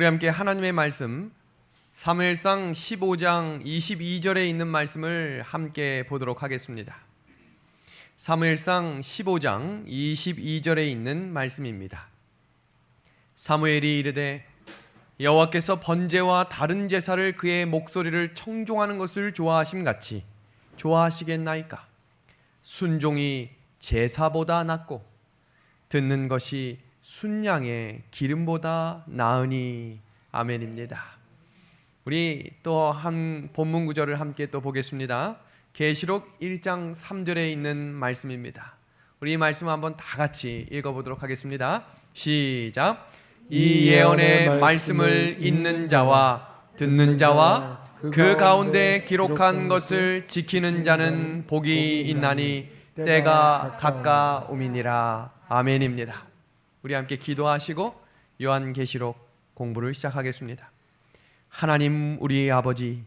우리 함께 하나님의 말씀 사무엘상 15장 22절에 있는 말씀을 함께 보도록 하겠습니다. 사무엘상 15장 22절에 있는 말씀입니다. 사무엘이 이르되 여호와께서 번제와 다른 제사를 그의 목소리를 청종하는 것을 좋아하심같이 좋아하시겠나이까? 순종이 제사보다 낫고 듣는 것이 순양의 기름보다 나으니. 아멘입니다. 우리 또 한 본문 구절을 함께 또 보겠습니다. 계시록 1장 3절에 있는 말씀입니다. 우리 이 말씀 한번 다 같이 읽어보도록 하겠습니다. 시작. 이 예언의 말씀을 읽는 자와 듣는 자와 그 가운데 기록한 것을 지키는 자는 복이 있나니 때가 가까움이니라. 아멘입니다. 우리 함께 기도하시고 요한계시록 공부를 시작하겠습니다. 하나님 우리 아버지,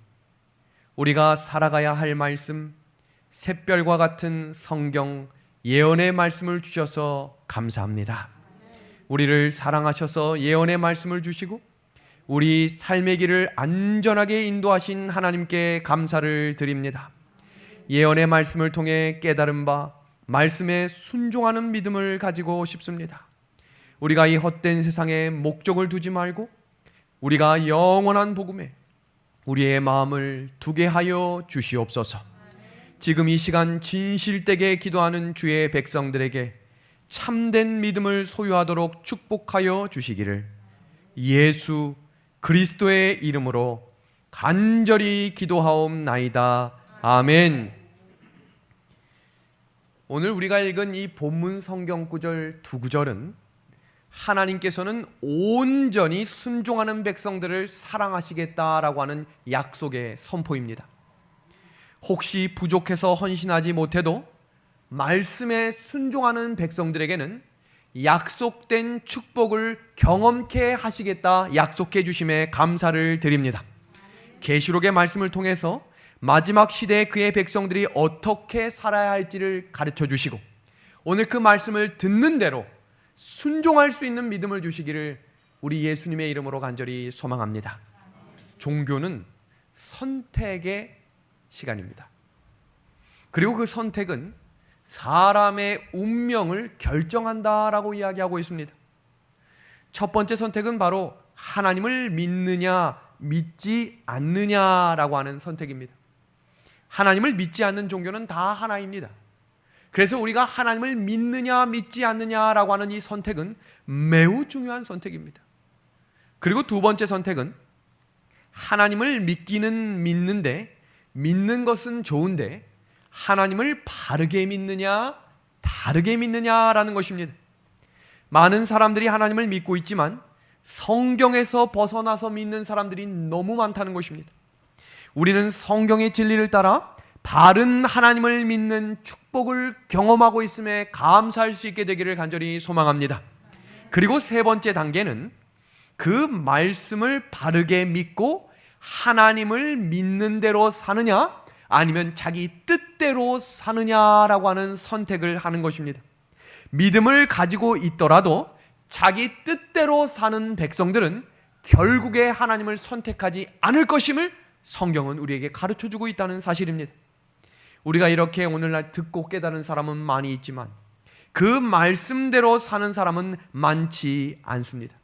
우리가 살아가야 할 말씀, 샛별과 같은 성경 예언의 말씀을 주셔서 감사합니다. 우리를 사랑하셔서 예언의 말씀을 주시고 우리 삶의 길을 안전하게 인도하신 하나님께 감사를 드립니다. 예언의 말씀을 통해 깨달은 바 말씀에 순종하는 믿음을 가지고 싶습니다. 우리가 이 헛된 세상에 목적을 두지 말고 우리가 영원한 복음에 우리의 마음을 두게 하여 주시옵소서. 지금 이 시간 진실되게 기도하는 주의 백성들에게 참된 믿음을 소유하도록 축복하여 주시기를 예수 그리스도의 이름으로 간절히 기도하옵나이다. 아멘. 오늘 우리가 읽은 이 본문 성경 구절 두 구절은 하나님께서는 온전히 순종하는 백성들을 사랑하시겠다라고 하는 약속의 선포입니다. 혹시 부족해서 헌신하지 못해도 말씀에 순종하는 백성들에게는 약속된 축복을 경험케 하시겠다 약속해 주심에 감사를 드립니다. 계시록의 말씀을 통해서 마지막 시대에 그의 백성들이 어떻게 살아야 할지를 가르쳐 주시고 오늘 그 말씀을 듣는 대로 순종할 수 있는 믿음을 주시기를 우리 예수님의 이름으로 간절히 소망합니다. 종교는 선택의 시간입니다. 그리고 그 선택은 사람의 운명을 결정한다라고 이야기하고 있습니다. 첫 번째 선택은 바로 하나님을 믿느냐 믿지 않느냐라고 하는 선택입니다. 하나님을 믿지 않는 종교는 다 하나입니다. 그래서 우리가 하나님을 믿느냐 믿지 않느냐라고 하는 이 선택은 매우 중요한 선택입니다. 그리고 두 번째 선택은 하나님을 믿기는 믿는데 믿는 것은 좋은데 하나님을 바르게 믿느냐 다르게 믿느냐라는 것입니다. 많은 사람들이 하나님을 믿고 있지만 성경에서 벗어나서 믿는 사람들이 너무 많다는 것입니다. 우리는 성경의 진리를 따라 바른 하나님을 믿는 축복을 경험하고 있음에 감사할 수 있게 되기를 간절히 소망합니다. 그리고 세 번째 단계는 그 말씀을 바르게 믿고 하나님을 믿는 대로 사느냐 아니면 자기 뜻대로 사느냐라고 하는 선택을 하는 것입니다. 믿음을 가지고 있더라도 자기 뜻대로 사는 백성들은 결국에 하나님을 선택하지 않을 것임을 성경은 우리에게 가르쳐주고 있다는 사실입니다. 우리가 이렇게 오늘날 듣고 깨달은 사람은 많이 있지만 그 말씀대로 사는 사람은 많지 않습니다.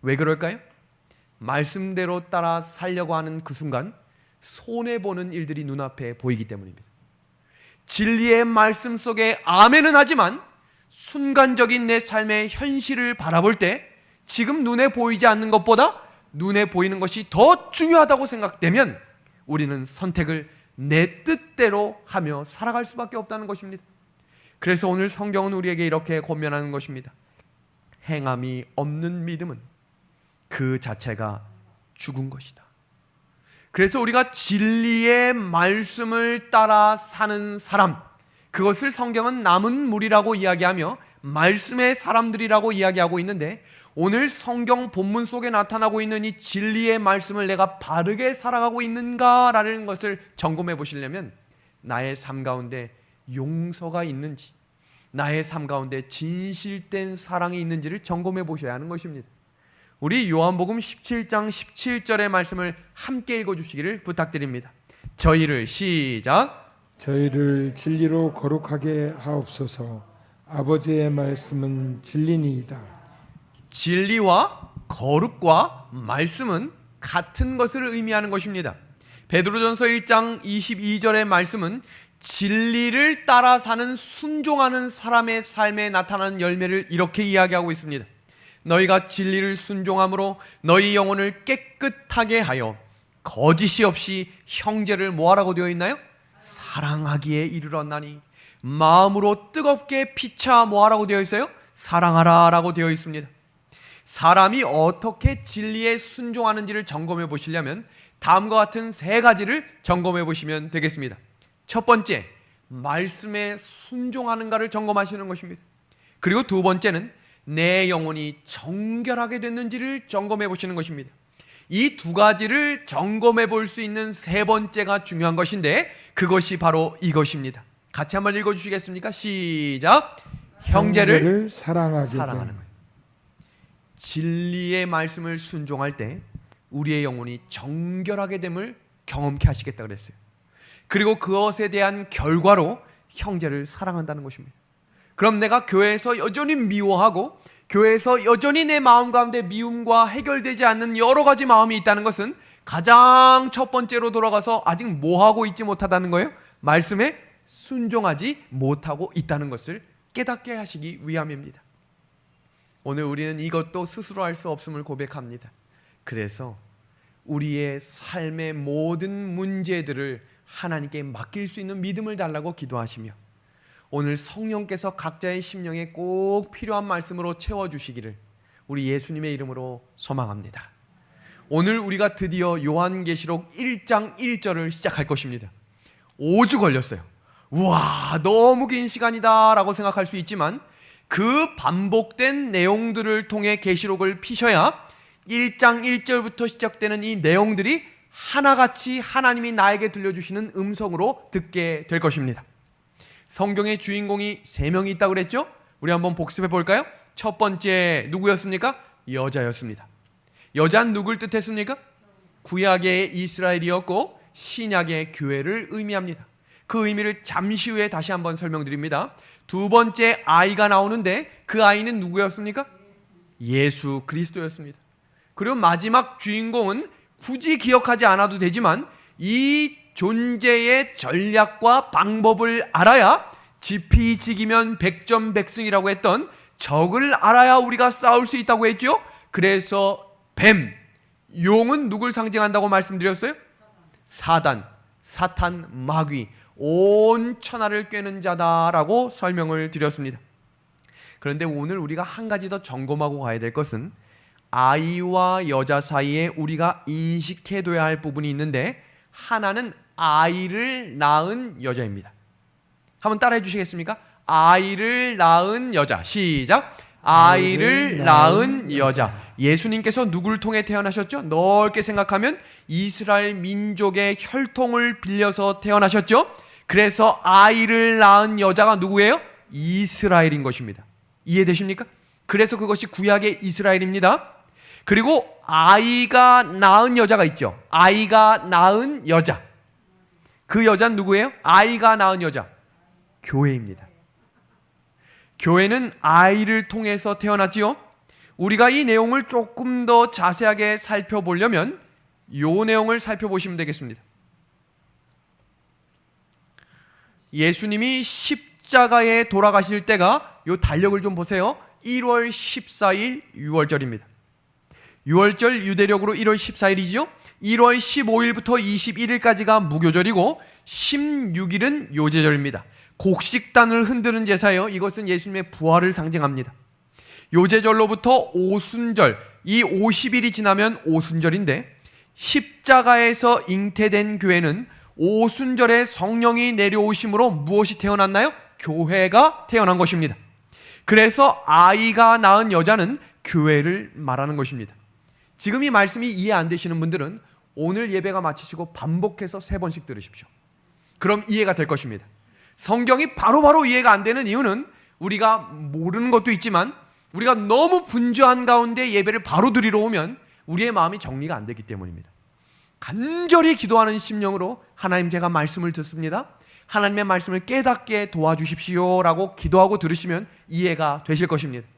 왜 그럴까요? 말씀대로 따라 살려고 하는 그 순간 손해보는 일들이 눈앞에 보이기 때문입니다. 진리의 말씀 속에 아멘은 하지만 순간적인 내 삶의 현실을 바라볼 때 지금 눈에 보이지 않는 것보다 눈에 보이는 것이 더 중요하다고 생각되면 우리는 선택을 내 뜻대로 하며 살아갈 수밖에 없다는 것입니다. 그래서 오늘 성경은 우리에게 이렇게 권면하는 것입니다. 행함이 없는 믿음은 그 자체가 죽은 것이다. 그래서 우리가 진리의 말씀을 따라 사는 사람, 그것을 성경은 남은 무리라고 이야기하며 말씀의 사람들이라고 이야기하고 있는데 오늘 성경 본문 속에 나타나고 있는 이 진리의 말씀을 내가 바르게 살아가고 있는가라는 것을 점검해 보시려면 나의 삶 가운데 용서가 있는지 나의 삶 가운데 진실된 사랑이 있는지를 점검해 보셔야 하는 것입니다. 우리 요한복음 17장 17절의 말씀을 함께 읽어주시기를 부탁드립니다. 저희를 시작. 저희를 진리로 거룩하게 하옵소서. 아버지의 말씀은 진리니이다. 진리와 거룩과 말씀은 같은 것을 의미하는 것입니다. 베드로전서 1장 22절의 말씀은 진리를 따라 사는 순종하는 사람의 삶에 나타나는 열매를 이렇게 이야기하고 있습니다. 너희가 진리를 순종함으로 너희 영혼을 깨끗하게 하여 거짓이 없이 형제를 뭐하라고 되어 있나요? 사랑하기에 이르렀나니. 마음으로 뜨겁게 피차 뭐하라고 되어 있어요? 사랑하라 라고 되어 있습니다. 사람이 어떻게 진리에 순종하는지를 점검해 보시려면 다음과 같은 세 가지를 점검해 보시면 되겠습니다. 첫 번째, 말씀에 순종하는가를 점검하시는 것입니다. 그리고 두 번째는 내 영혼이 정결하게 됐는지를 점검해 보시는 것입니다. 이 두 가지를 점검해 볼 수 있는 세 번째가 중요한 것인데 그것이 바로 이것입니다. 같이 한번 읽어주시겠습니까? 시작. 형제를 사랑하는 거예요. 진리의 말씀을 순종할 때 우리의 영혼이 정결하게 됨을 경험케 하시겠다 그랬어요. 그리고 그것에 대한 결과로 형제를 사랑한다는 것입니다. 그럼 내가 교회에서 여전히 미워하고 교회에서 여전히 내 마음 가운데 미움과 해결되지 않는 여러 가지 마음이 있다는 것은 가장 첫 번째로 돌아가서 아직 뭐하고 있지 못하다는 거예요? 말씀에 순종하지 못하고 있다는 것을 깨닫게 하시기 위함입니다. 오늘 우리는 이것도 스스로 할 수 없음을 고백합니다. 그래서 우리의 삶의 모든 문제들을 하나님께 맡길 수 있는 믿음을 달라고 기도하시며 오늘 성령께서 각자의 심령에 꼭 필요한 말씀으로 채워주시기를 우리 예수님의 이름으로 소망합니다. 오늘 우리가 드디어 요한계시록 1장 1절을 시작할 것입니다. 5주 걸렸어요. 우와, 너무 긴 시간이다 라고 생각할 수 있지만 그 반복된 내용들을 통해 계시록을 피셔야 1장 1절부터 시작되는 이 내용들이 하나같이 하나님이 나에게 들려주시는 음성으로 듣게 될 것입니다. 성경의 주인공이 3명이 있다고 그랬죠? 우리 한번 복습해 볼까요? 첫 번째 누구였습니까? 여자였습니다. 여자는 누굴 뜻했습니까? 구약의 이스라엘이었고 신약의 교회를 의미합니다. 그 의미를 잠시 후에 다시 한번 설명드립니다. 두 번째 아이가 나오는데 그 아이는 누구였습니까? 예수 그리스도였습니다. 그리고 마지막 주인공은 굳이 기억하지 않아도 되지만 이 존재의 전략과 방법을 알아야 지피지기면 백전백승이라고 했던 적을 알아야 우리가 싸울 수 있다고 했죠. 그래서 뱀, 용은 누굴 상징한다고 말씀드렸어요? 사단, 사탄, 마귀, 온 천하를 꿰는 자다라고 설명을 드렸습니다. 그런데 오늘 우리가 한 가지 더 점검하고 가야 될 것은 아이와 여자 사이에 우리가 인식해둬야 할 부분이 있는데 하나는 아이를 낳은 여자입니다. 한번 따라해 주시겠습니까? 아이를 낳은 여자. 시작. 아이를 낳은 여자. 예수님께서 누구를 통해 태어나셨죠? 넓게 생각하면 이스라엘 민족의 혈통을 빌려서 태어나셨죠? 그래서 아이를 낳은 여자가 누구예요? 이스라엘인 것입니다. 이해되십니까? 그래서 그것이 구약의 이스라엘입니다. 그리고 아이가 낳은 여자가 있죠. 아이가 낳은 여자. 그 여자는 누구예요? 아이가 낳은 여자. 교회입니다. 교회는 아이를 통해서 태어났지요. 우리가 이 내용을 조금 더 자세하게 살펴보려면 이 내용을 살펴보시면 되겠습니다. 예수님이 십자가에 돌아가실 때가 이 달력을 좀 보세요. 1월 14일 6월절입니다. 6월절 유대력으로 1월 14일이죠. 1월 15일부터 21일까지가 무교절이고 16일은 요제절입니다. 곡식단을 흔드는 제사예요. 이것은 예수님의 부활을 상징합니다. 요제절로부터 오순절, 이 50일이 지나면 오순절인데 십자가에서 잉태된 교회는 오순절에 성령이 내려오심으로 무엇이 태어났나요? 교회가 태어난 것입니다. 그래서 아이가 낳은 여자는 교회를 말하는 것입니다. 지금 이 말씀이 이해 안 되시는 분들은 오늘 예배가 마치시고 반복해서 3번씩 들으십시오. 그럼 이해가 될 것입니다. 성경이 바로바로 이해가 안 되는 이유는 우리가 모르는 것도 있지만 우리가 너무 분주한 가운데 예배를 바로 드리러 오면 우리의 마음이 정리가 안 되기 때문입니다. 간절히 기도하는 심령으로 하나님, 제가 말씀을 듣습니다, 하나님의 말씀을 깨닫게 도와주십시오 라고 기도하고 들으시면 이해가 되실 것입니다.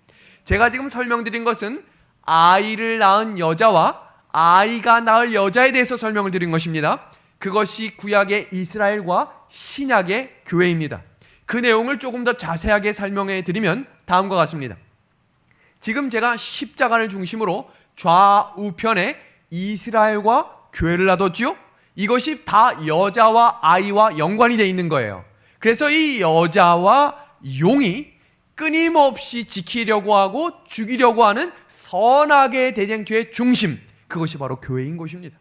제가 지금 설명드린 것은 아이를 낳은 여자와 아이가 낳을 여자에 대해서 설명을 드린 것입니다. 그것이 구약의 이스라엘과 신약의 교회입니다. 그 내용을 조금 더 자세하게 설명해 드리면 다음과 같습니다. 지금 제가 십자가를 중심으로 좌우편에 이스라엘과 교회를 놔뒀지요. 이것이 다 여자와 아이와 연관이 되어 있는 거예요. 그래서 이 여자와 용이 끊임없이 지키려고 하고 죽이려고 하는 선악의 대쟁투의 중심, 그것이 바로 교회인 것입니다.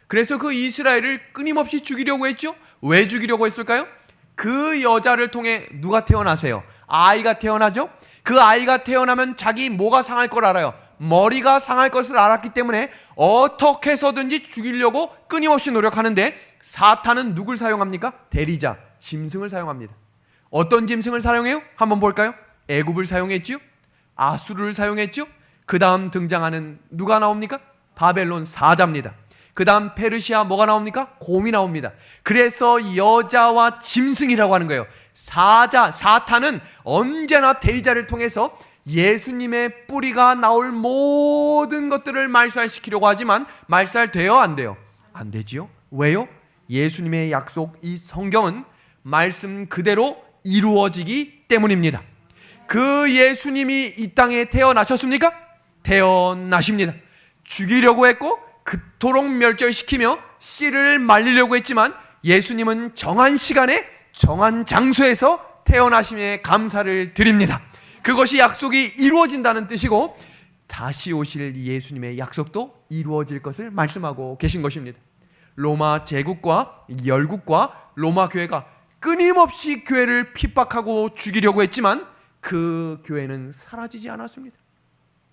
그래서 그 이스라엘을 끊임없이 죽이려고 했죠. 왜 죽이려고 했을까요? 그 여자를 통해 누가 태어나세요? 아이가 태어나죠. 그 아이가 태어나면 자기 뭐가 상할 걸 알아요. 머리가 상할 것을 알았기 때문에 어떻게 해서든지 죽이려고 끊임없이 노력하는데, 사탄은 누굴 사용합니까? 대리자, 짐승을 사용합니다. 어떤 짐승을 사용해요? 한번 볼까요? 애굽을 사용했지요. 아수르를 사용했죠. 그 다음 등장하는 누가 나옵니까? 바벨론 사자입니다. 그 다음 페르시아 뭐가 나옵니까? 곰이 나옵니다. 그래서 여자와 짐승이라고 하는 거예요. 사탄은 언제나 대리자를 통해서 예수님의 뿌리가 나올 모든 것들을 말살시키려고 하지만 말살돼요, 안 돼요? 안 되지요. 왜요? 예수님의 약속, 이 성경은 말씀 그대로 이루어지기 때문입니다. 그 예수님이 이 땅에 태어나셨습니까? 태어나십니다. 죽이려고 했고 그토록 멸절시키며 씨를 말리려고 했지만 예수님은 정한 시간에 정한 장소에서 태어나심에 감사를 드립니다. 그것이 약속이 이루어진다는 뜻이고, 다시 오실 예수님의 약속도 이루어질 것을 말씀하고 계신 것입니다. 로마 제국과 열국과 로마 교회가 끊임없이 교회를 핍박하고 죽이려고 했지만 그 교회는 사라지지 않았습니다.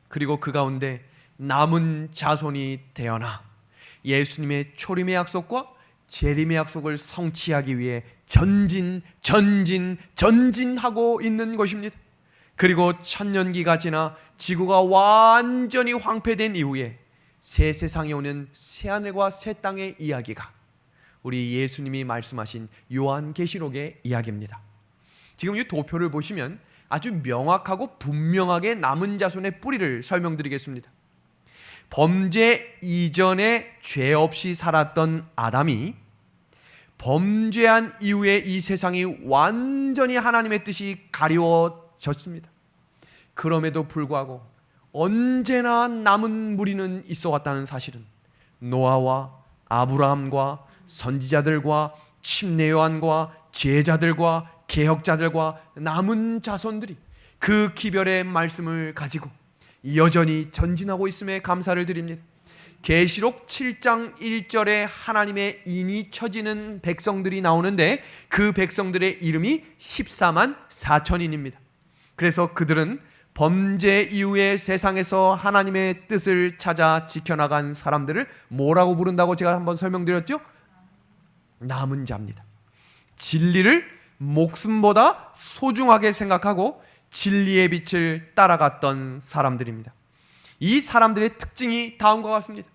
그리고 그 가운데 남은 자손이 되어나 예수님의 초림의 약속과 재림의 약속을 성취하기 위해 전진하고 있는 것입니다. 그리고 천년기가 지나 지구가 완전히 황폐된 이후에 새 세상에 오는 새 하늘과 새 땅의 이야기가 우리 예수님이 말씀하신 요한계시록의 이야기입니다. 지금 이 도표를 보시면 아주 명확하고 분명하게 남은 자손의 뿌리를 설명드리겠습니다. 범죄 이전에 죄 없이 살았던 아담이 범죄한 이후에 이 세상이 완전히 하나님의 뜻이 가리워졌습니다. 그럼에도 불구하고 언제나 남은 무리는 있어 왔다는 사실은 노아와 아브라함과 선지자들과 침례 요한과 제자들과 개혁자들과 남은 자손들이 그 기별의 말씀을 가지고 여전히 전진하고 있음에 감사를 드립니다. 계시록 7장 1절에 하나님의 인이 쳐지는 백성들이 나오는데 그 백성들의 이름이 14만 4천인입니다. 그래서 그들은 범죄 이후에 세상에서 하나님의 뜻을 찾아 지켜나간 사람들을 뭐라고 부른다고 제가 한번 설명드렸죠? 남은 자입니다. 진리를 목숨보다 소중하게 생각하고 진리의 빛을 따라갔던 사람들입니다. 이 사람들의 특징이 다음과 같습니다.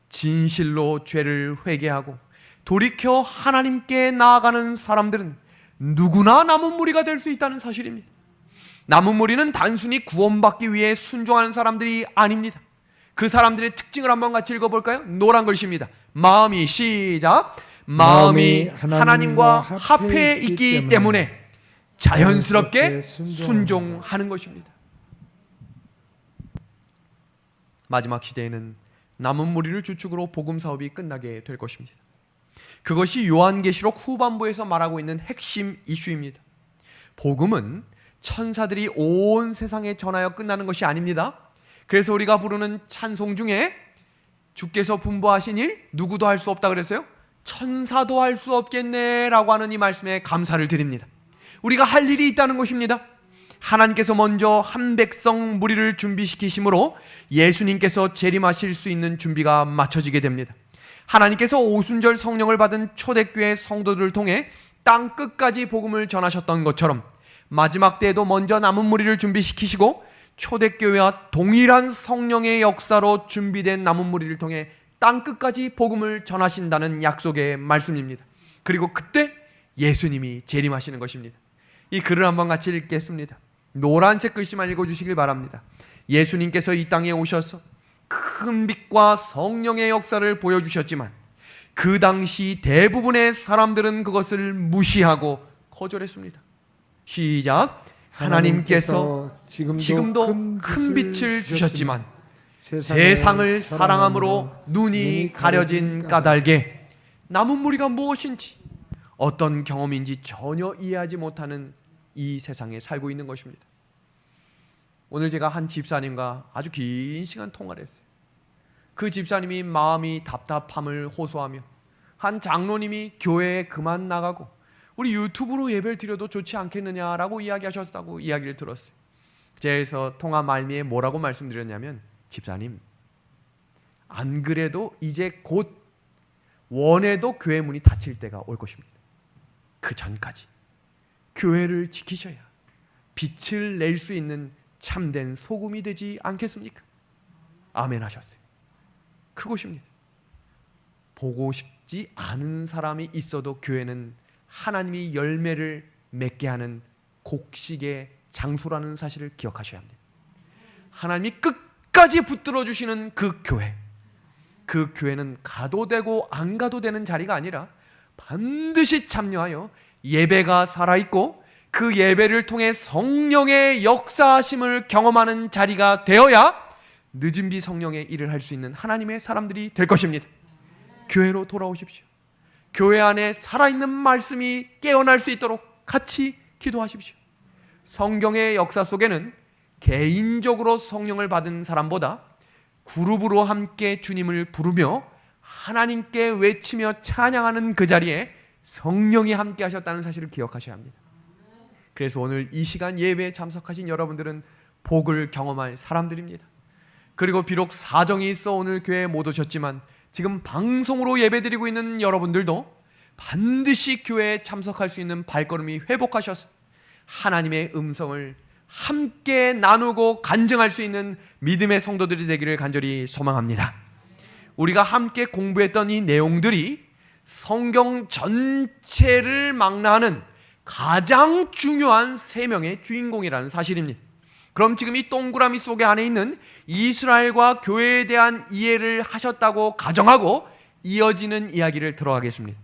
진실로 죄를 회개하고 돌이켜 하나님께 나아가는 사람들은 누구나 남은 무리가 될 수 있다는 사실입니다. 남은 무리는 단순히 구원받기 위해 순종하는 사람들이 아닙니다. 그 사람들의 특징을 한번 같이 읽어볼까요? 노란 글씨입니다. 마음이 시작. 마음이 하나님과 합해 있기 때문에 자연스럽게 순종하는 것입니다. 마지막 시대에는 남은 무리를 주축으로 복음 사업이 끝나게 될 것입니다. 그것이 요한계시록 후반부에서 말하고 있는 핵심 이슈입니다. 복음은 천사들이 온 세상에 전하여 끝나는 것이 아닙니다. 그래서 우리가 부르는 찬송 중에 주께서 분부하신 일 누구도 할 수 없다 그랬어요. 천사도 할 수 없겠네 라고 하는 이 말씀에 감사를 드립니다. 우리가 할 일이 있다는 것입니다. 하나님께서 먼저 한 백성 무리를 준비시키심으로 예수님께서 재림하실 수 있는 준비가 마쳐지게 됩니다. 하나님께서 오순절 성령을 받은 초대교회 성도들을 통해 땅 끝까지 복음을 전하셨던 것처럼 마지막 때에도 먼저 남은 무리를 준비시키시고 초대교회와 동일한 성령의 역사로 준비된 남은 무리를 통해 땅끝까지 복음을 전하신다는 약속의 말씀입니다. 그리고 그때 예수님이 재림하시는 것입니다. 이 글을 한번 같이 읽겠습니다. 노란색 글씨만 읽어주시길 바랍니다. 예수님께서 이 땅에 오셔서 큰 빛과 성령의 역사를 보여주셨지만 그 당시 대부분의 사람들은 그것을 무시하고 거절했습니다. 시작. 하나님께서 지금도 큰 빛을 주셨지만 세상을 사랑함으로 눈이 가려진 까닭에 남은 무리가 무엇인지 어떤 경험인지 전혀 이해하지 못하는 이 세상에 살고 있는 것입니다. 오늘 제가 한 집사님과 아주 긴 시간 통화를 했어요. 그 집사님이 마음이 답답함을 호소하며 한 장로님이 교회에 그만 나가고 우리 유튜브로 예배를 드려도 좋지 않겠느냐라고 이야기하셨다고 이야기를 들었어요. 그래서 통화 말미에 뭐라고 말씀드렸냐면, 집사님, 안 그래도 이제 곧 원해도 교회 문이 닫힐 때가 올 것입니다. 그 전까지 교회를 지키셔야 빛을 낼 수 있는 참된 소금이 되지 않겠습니까? 아멘 하셨어요. 그것입니다. 보고 싶지 않은 사람이 있어도 교회는 하나님이 열매를 맺게 하는 곡식의 장소라는 사실을 기억하셔야 합니다. 하나님이 끝까지 붙들어 주시는 그 교회, 그 교회는 가도 되고 안 가도 되는 자리가 아니라 반드시 참여하여 예배가 살아있고 그 예배를 통해 성령의 역사하심을 경험하는 자리가 되어야 늦은 비 성령의 일을 할 수 있는 하나님의 사람들이 될 것입니다. 교회로 돌아오십시오. 교회 안에 살아있는 말씀이 깨어날 수 있도록 같이 기도하십시오. 성경의 역사 속에는 개인적으로 성령을 받은 사람보다 그룹으로 함께 주님을 부르며 하나님께 외치며 찬양하는 그 자리에 성령이 함께 하셨다는 사실을 기억하셔야 합니다. 그래서 오늘 이 시간 예배에 참석하신 여러분들은 복을 경험할 사람들입니다. 그리고 비록 사정이 있어 오늘 교회에 못 오셨지만 지금 방송으로 예배드리고 있는 여러분들도 반드시 교회에 참석할 수 있는 발걸음이 회복하셔서 하나님의 음성을 함께 나누고 간증할 수 있는 믿음의 성도들이 되기를 간절히 소망합니다. 우리가 함께 공부했던 이 내용들이 성경 전체를 망라하는 가장 중요한 세 명의 주인공이라는 사실입니다. 그럼 지금 이 동그라미 속에 안에 있는 이스라엘과 교회에 대한 이해를 하셨다고 가정하고 이어지는 이야기를 들어가겠습니다.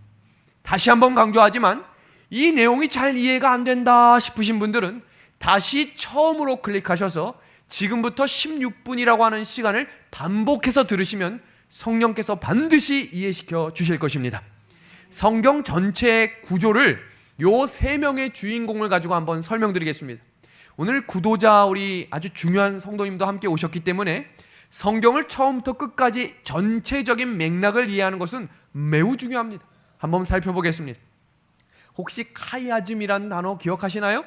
다시 한번 강조하지만 이 내용이 잘 이해가 안 된다 싶으신 분들은 다시 처음으로 클릭하셔서 지금부터 16분이라고 하는 시간을 반복해서 들으시면 성령께서 반드시 이해시켜 주실 것입니다. 성경 전체의 구조를 요 세 명의 주인공을 가지고 한번 설명드리겠습니다. 오늘 구도자 우리 아주 중요한 성도님도 함께 오셨기 때문에 성경을 처음부터 끝까지 전체적인 맥락을 이해하는 것은 매우 중요합니다. 한번 살펴보겠습니다. 혹시 카이아즘이라는 단어 기억하시나요?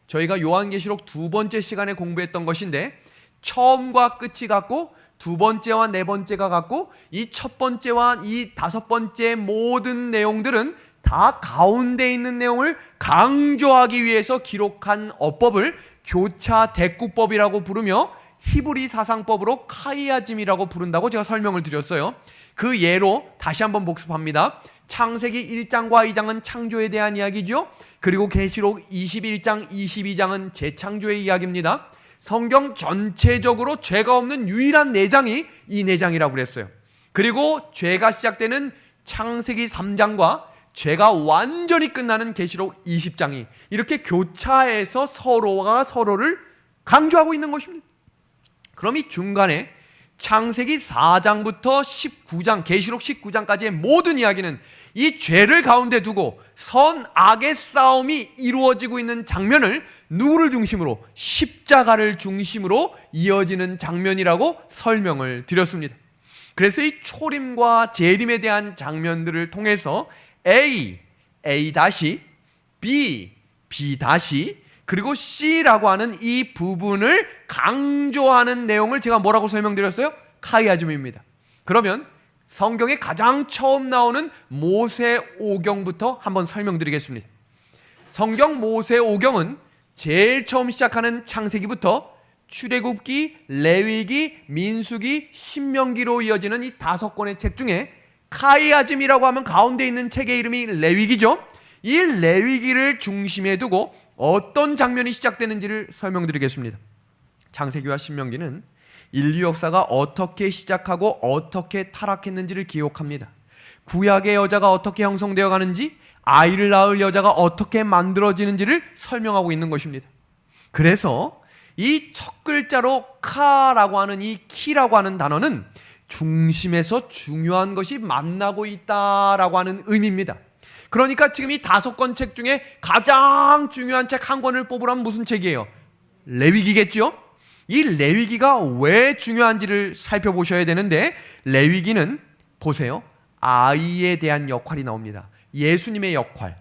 저희가 요한계시록 두 번째 시간에 공부했던 것인데 처음과 끝이 같고 두 번째와 네 번째가 같고 이 첫 번째와 이 다섯 번째 모든 내용들은 다 가운데 있는 내용을 강조하기 위해서 기록한 어법을 교차 대꾸법이라고 부르며 히브리 사상법으로 카이아즘이라고 부른다고 제가 설명을 드렸어요. 그 예로 다시 한번 복습합니다. 창세기 1장과 2장은 창조에 대한 이야기죠. 그리고 계시록 21장, 22장은 재창조의 이야기입니다. 성경 전체적으로 죄가 없는 유일한 4장이 이 4장이라고 그랬어요. 그리고 죄가 시작되는 창세기 3장과 죄가 완전히 끝나는 계시록 20장이 이렇게 교차해서 서로가 서로를 강조하고 있는 것입니다. 그럼 이 중간에 창세기 4장부터 19장, 계시록 19장까지의 모든 이야기는 이 죄를 가운데 두고 선악의 싸움이 이루어지고 있는 장면을 누구를 중심으로? 십자가를 중심으로 이어지는 장면이라고 설명을 드렸습니다. 그래서 이 초림과 재림에 대한 장면들을 통해서 A, A-, B, B-, 그리고 C라고 하는 이 부분을 강조하는 내용을 제가 뭐라고 설명드렸어요? 카이아즘입니다. 그러면 성경에 가장 처음 나오는 모세오경부터 한번 설명드리겠습니다. 성경 모세오경은 제일 처음 시작하는 창세기부터 출애굽기, 레위기, 민수기, 신명기로 이어지는 이 5권의 책 중에 카이아즘이라고 하면 가운데 있는 책의 이름이 레위기죠. 이 레위기를 중심에 두고 어떤 장면이 시작되는지를 설명드리겠습니다. 창세기와 신명기는 인류 역사가 어떻게 시작하고 어떻게 타락했는지를 기록합니다. 구약의 여자가 어떻게 형성되어 가는지, 아이를 낳을 여자가 어떻게 만들어지는지를 설명하고 있는 것입니다. 그래서 이 첫 글자로 카라고 하는 이 키라고 하는 단어는 중심에서 중요한 것이 만나고 있다라고 하는 의미입니다. 그러니까 지금 이 5권 책 중에 가장 중요한 책 한 권을 뽑으라면 무슨 책이에요? 레위기겠죠? 이 레위기가 왜 중요한지를 살펴보셔야 되는데, 레위기는 보세요. 아이에 대한 역할이 나옵니다. 예수님의 역할.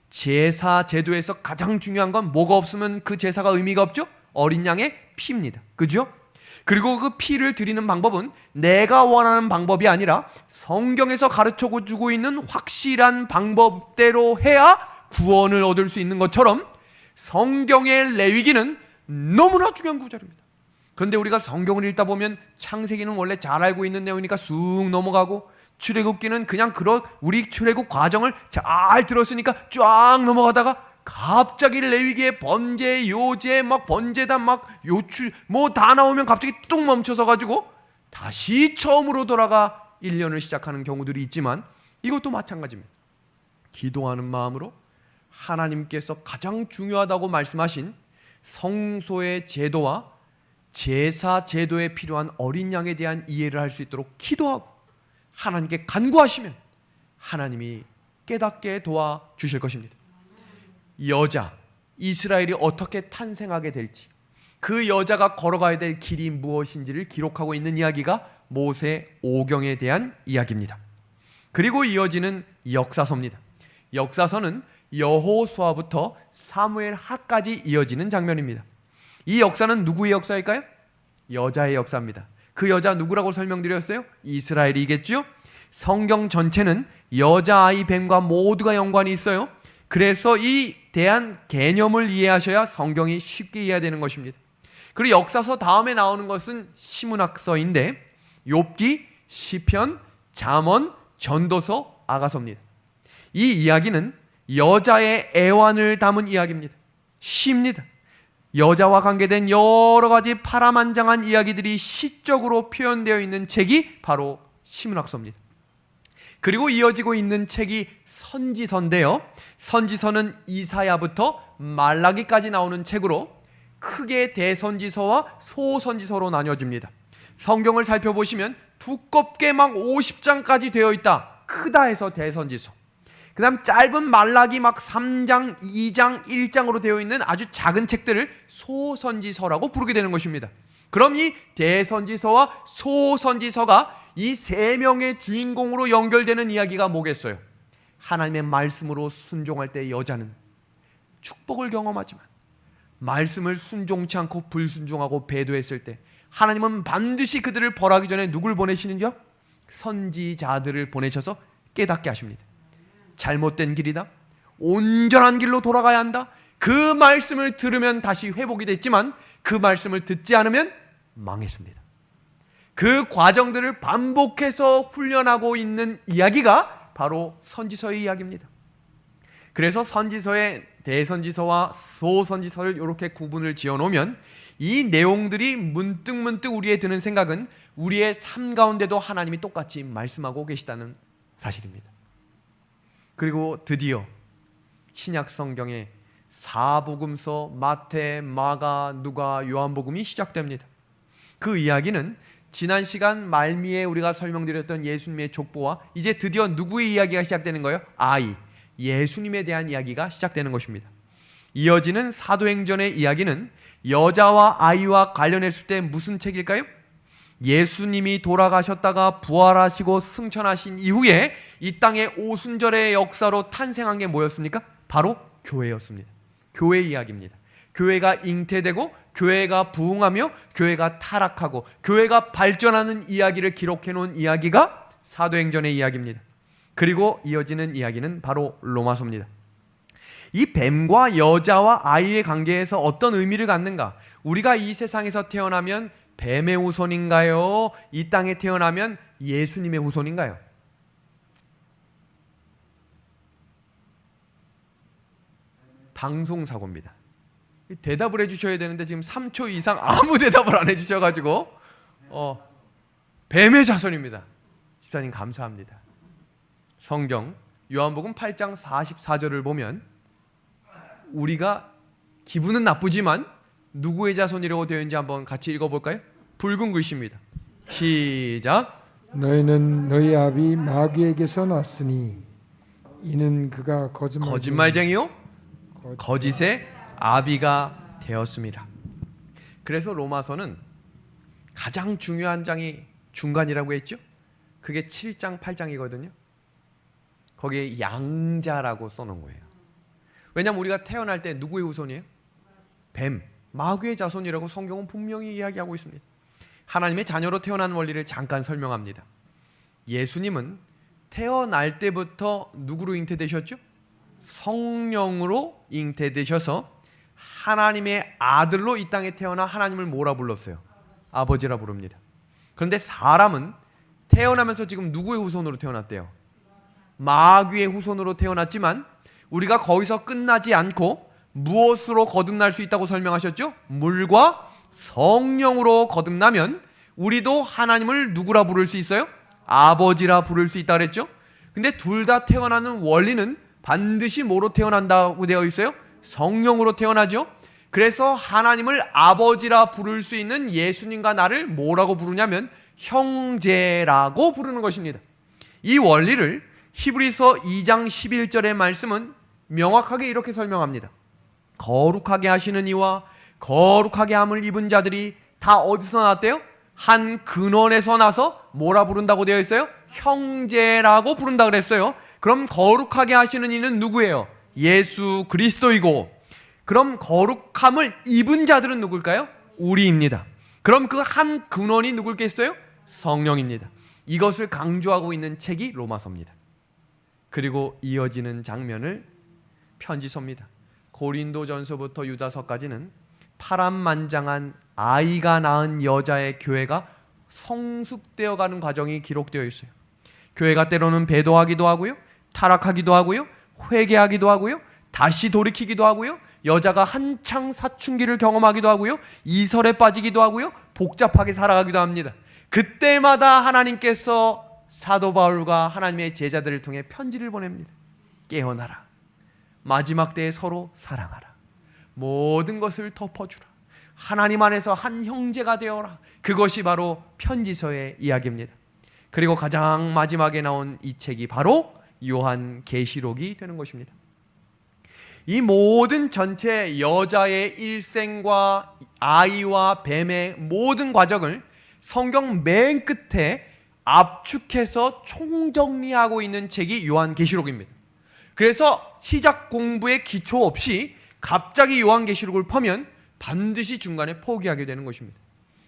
제사 제도에서 가장 중요한 건 뭐가 없으면 그 제사가 의미가 없죠? 어린 양의 피입니다. 그죠? 그리고 그 피를 드리는 방법은 내가 원하는 방법이 아니라 성경에서 가르쳐 주고 있는 확실한 방법대로 해야 구원을 얻을 수 있는 것처럼 성경의 레위기는 너무나 중요한 구절입니다. 그런데 우리가 성경을 읽다 보면 창세기는 원래 잘 알고 있는 내용이니까 쑥 넘어가고, 출애굽기는 그냥 우리 출애굽 과정을 잘 들었으니까 쫙 넘어가다가 갑자기 레위기의 번제, 요제, 막 번제단, 막 요출 뭐 다 나오면 갑자기 뚝 멈춰서 가지고 다시 처음으로 돌아가 1년을 시작하는 경우들이 있지만, 이것도 마찬가지입니다. 기도하는 마음으로 하나님께서 가장 중요하다고 말씀하신 성소의 제도와 제사 제도에 필요한 어린 양에 대한 이해를 할 수 있도록 기도하고 하나님께 간구하시면 하나님이 깨닫게 도와주실 것입니다. 여자, 이스라엘이 어떻게 탄생하게 될지, 그 여자가 걸어가야 될 길이 무엇인지를 기록하고 있는 이야기가 모세 오경에 대한 이야기입니다. 그리고 이어지는 역사서입니다. 역사서는 여호수아부터 사무엘 하까지 이어지는 장면입니다. 이 역사는 누구의 역사일까요? 여자의 역사입니다. 그 여자 누구라고 설명드렸어요? 이스라엘이겠죠? 성경 전체는 여자아이 뱀과 모두가 연관이 있어요. 그래서 이 대한 개념을 이해하셔야 성경이 쉽게 이해되는 것입니다. 그리고 역사서 다음에 나오는 것은 시문학서인데, 욥기, 시편, 잠언, 전도서, 아가서입니다. 이 이야기는 여자의 애환을 담은 이야기입니다. 시입니다. 여자와 관계된 여러 가지 파란만장한 이야기들이 시적으로 표현되어 있는 책이 바로 시문학서입니다. 그리고 이어지고 있는 책이 선지서인데요. 선지서는 이사야부터 말라기까지 나오는 책으로 크게 대선지서와 소선지서로 나뉘어집니다. 성경을 살펴보시면 두껍게 막 50장까지 되어 있다, 크다 해서 대선지서. 그 다음 짧은 말라기 막 3장, 2장, 1장으로 되어 있는 아주 작은 책들을 소선지서라고 부르게 되는 것입니다. 그럼 이 대선지서와 소선지서가 이 3명의 주인공으로 연결되는 이야기가 뭐겠어요? 하나님의 말씀으로 순종할 때 여자는 축복을 경험하지만, 말씀을 순종치 않고 불순종하고 배도했을 때 하나님은 반드시 그들을 벌하기 전에 누굴 보내시는지요? 선지자들을 보내셔서 깨닫게 하십니다. 잘못된 길이다, 온전한 길로 돌아가야 한다, 그 말씀을 들으면 다시 회복이 됐지만 그 말씀을 듣지 않으면 망했습니다. 그 과정들을 반복해서 훈련하고 있는 이야기가 바로 선지서의 이야기입니다. 그래서 선지서의 대선지서와 소선지서를 이렇게 구분을 지어놓으면 이 내용들이 문득문득 우리에 드는 생각은 우리의 삶 가운데도 하나님이 똑같이 말씀하고 계시다는 사실입니다. 그리고 드디어 신약 성경의 사복음서 마태, 마가, 누가, 요한복음이 시작됩니다. 그 이야기는 지난 시간 말미에 우리가 설명드렸던 예수님의 족보와 이제 드디어 누구의 이야기가 시작되는 거예요? 아이, 예수님에 대한 이야기가 시작되는 것입니다. 이어지는 사도행전의 이야기는 여자와 아이와 관련했을 때 무슨 책일까요? 예수님이 돌아가셨다가 부활하시고 승천하신 이후에 이 땅의 오순절의 역사로 탄생한 게 뭐였습니까? 바로 교회였습니다. 교회 이야기입니다. 교회가 잉태되고 교회가 부흥하며 교회가 타락하고 교회가 발전하는 이야기를 기록해 놓은 이야기가 사도행전의 이야기입니다. 그리고 이어지는 이야기는 바로 로마서입니다. 이 뱀과 여자와 아이의 관계에서 어떤 의미를 갖는가? 우리가 이 세상에서 태어나면 뱀의 후손인가요? 이 땅에 태어나면 예수님의 후손인가요? 방송사고입니다. 대답을 해주셔야 되는데 지금 3초 이상 아무 대답을 안 해주셔가지고 뱀의 자손입니다. 집사님 감사합니다. 성경 요한복음 8장 44절을 보면 우리가 기분은 나쁘지만 누구의 자손이라고 되어 있는지 한번 같이 읽어볼까요? 붉은 글씨입니다. 시작. 너희는 너희 아비 마귀에게서 났으니 이는 그가 거짓말쟁이요 거짓의 아비가 되었습니다. 그래서 로마서는 가장 중요한 장이 중간이라고 했죠. 그게 7장 8장이거든요. 거기에 양자라고 써놓은 거예요. 왜냐하면 우리가 태어날 때 누구의 후손이에요? 뱀, 마귀의 자손이라고 성경은 분명히 이야기하고 있습니다. 하나님의 자녀로 태어난 원리를 잠깐 설명합니다. 예수님은 태어날 때부터 누구로 잉태되셨죠? 성령으로 잉태되셔서 하나님의 아들로 이 땅에 태어나 하나님을 뭐라 불렀어요? 아버지라 부릅니다. 그런데 사람은 태어나면서 지금 누구의 후손으로 태어났대요? 마귀의 후손으로 태어났지만 우리가 거기서 끝나지 않고 무엇으로 거듭날 수 있다고 설명하셨죠? 물과 성령으로 거듭나면 우리도 하나님을 누구라 부를 수 있어요? 아버지라 부를 수 있다 그랬죠? 근데 둘 다 태어나는 원리는 반드시 뭐로 태어난다고 되어 있어요? 성령으로 태어나죠? 그래서 하나님을 아버지라 부를 수 있는 예수님과 나를 뭐라고 부르냐면 형제라고 부르는 것입니다. 이 원리를 히브리서 2장 11절의 말씀은 명확하게 이렇게 설명합니다. 거룩하게 하시는 이와 거룩하게 함을 입은 자들이 다 어디서 나왔대요? 한 근원에서 나서 뭐라 부른다고 되어 있어요? 형제라고 부른다 그랬어요. 그럼 거룩하게 하시는 이는 누구예요? 예수 그리스도이고, 그럼 거룩함을 입은 자들은 누굴까요? 우리입니다. 그럼 그 한 근원이 누굴겠어요? 성령입니다. 이것을 강조하고 있는 책이 로마서입니다. 그리고 이어지는 장면을 편지서입니다. 고린도전서부터 유다서까지는 파란만장한 아이가 낳은 여자의 교회가 성숙되어 가는 과정이 기록되어 있어요. 교회가 때로는 배도하기도 하고요, 타락하기도 하고요, 회개하기도 하고요, 다시 돌이키기도 하고요, 여자가 한창 사춘기를 경험하기도 하고요, 이설에 빠지기도 하고요, 복잡하게 살아가기도 합니다. 그때마다 하나님께서 사도 바울과 하나님의 제자들을 통해 편지를 보냅니다. 깨어나라. 마지막 때에 서로 사랑하라. 모든 것을 덮어주라. 하나님 안에서 한 형제가 되어라. 그것이 바로 편지서의 이야기입니다. 그리고 가장 마지막에 나온 이 책이 바로 요한계시록이 되는 것입니다. 이 모든 전체 여자의 일생과 아이와 뱀의 모든 과정을 성경 맨 끝에 압축해서 총정리하고 있는 책이 요한계시록입니다. 그래서 시작 공부에 기초 없이 갑자기 요한계시록을 펴면 반드시 중간에 포기하게 되는 것입니다.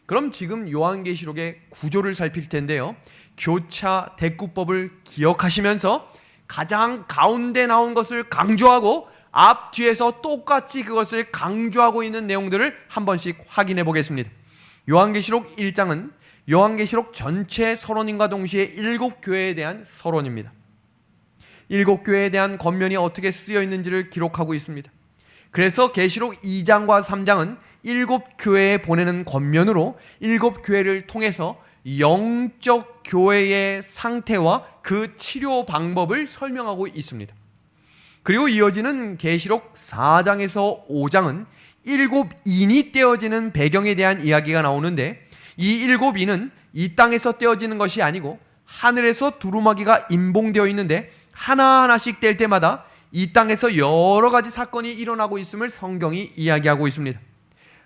그럼 지금 요한계시록의 구조를 살필 텐데요. 교차 대꾸법을 기억하시면서 가장 가운데 나온 것을 강조하고 앞 뒤에서 똑같이 그것을 강조하고 있는 내용들을 한 번씩 확인해 보겠습니다. 요한계시록 1장은 요한계시록 전체 서론인과 동시에 7교회에 대한 서론입니다. 7교회에 대한 권면이 어떻게 쓰여 있는지를 기록하고 있습니다. 그래서 계시록 2장과 3장은 7교회에 보내는 권면으로 7교회를 통해서 영적 교회의 상태와 그 치료 방법을 설명하고 있습니다. 그리고 이어지는 계시록 4장에서 5장은 7인이 떼어지는 배경에 대한 이야기가 나오는데, 이 7인은 이 땅에서 떼어지는 것이 아니고 하늘에서 두루마기가 임봉되어 있는데 하나하나씩 뗄 때마다 이 땅에서 여러 가지 사건이 일어나고 있음을 성경이 이야기하고 있습니다.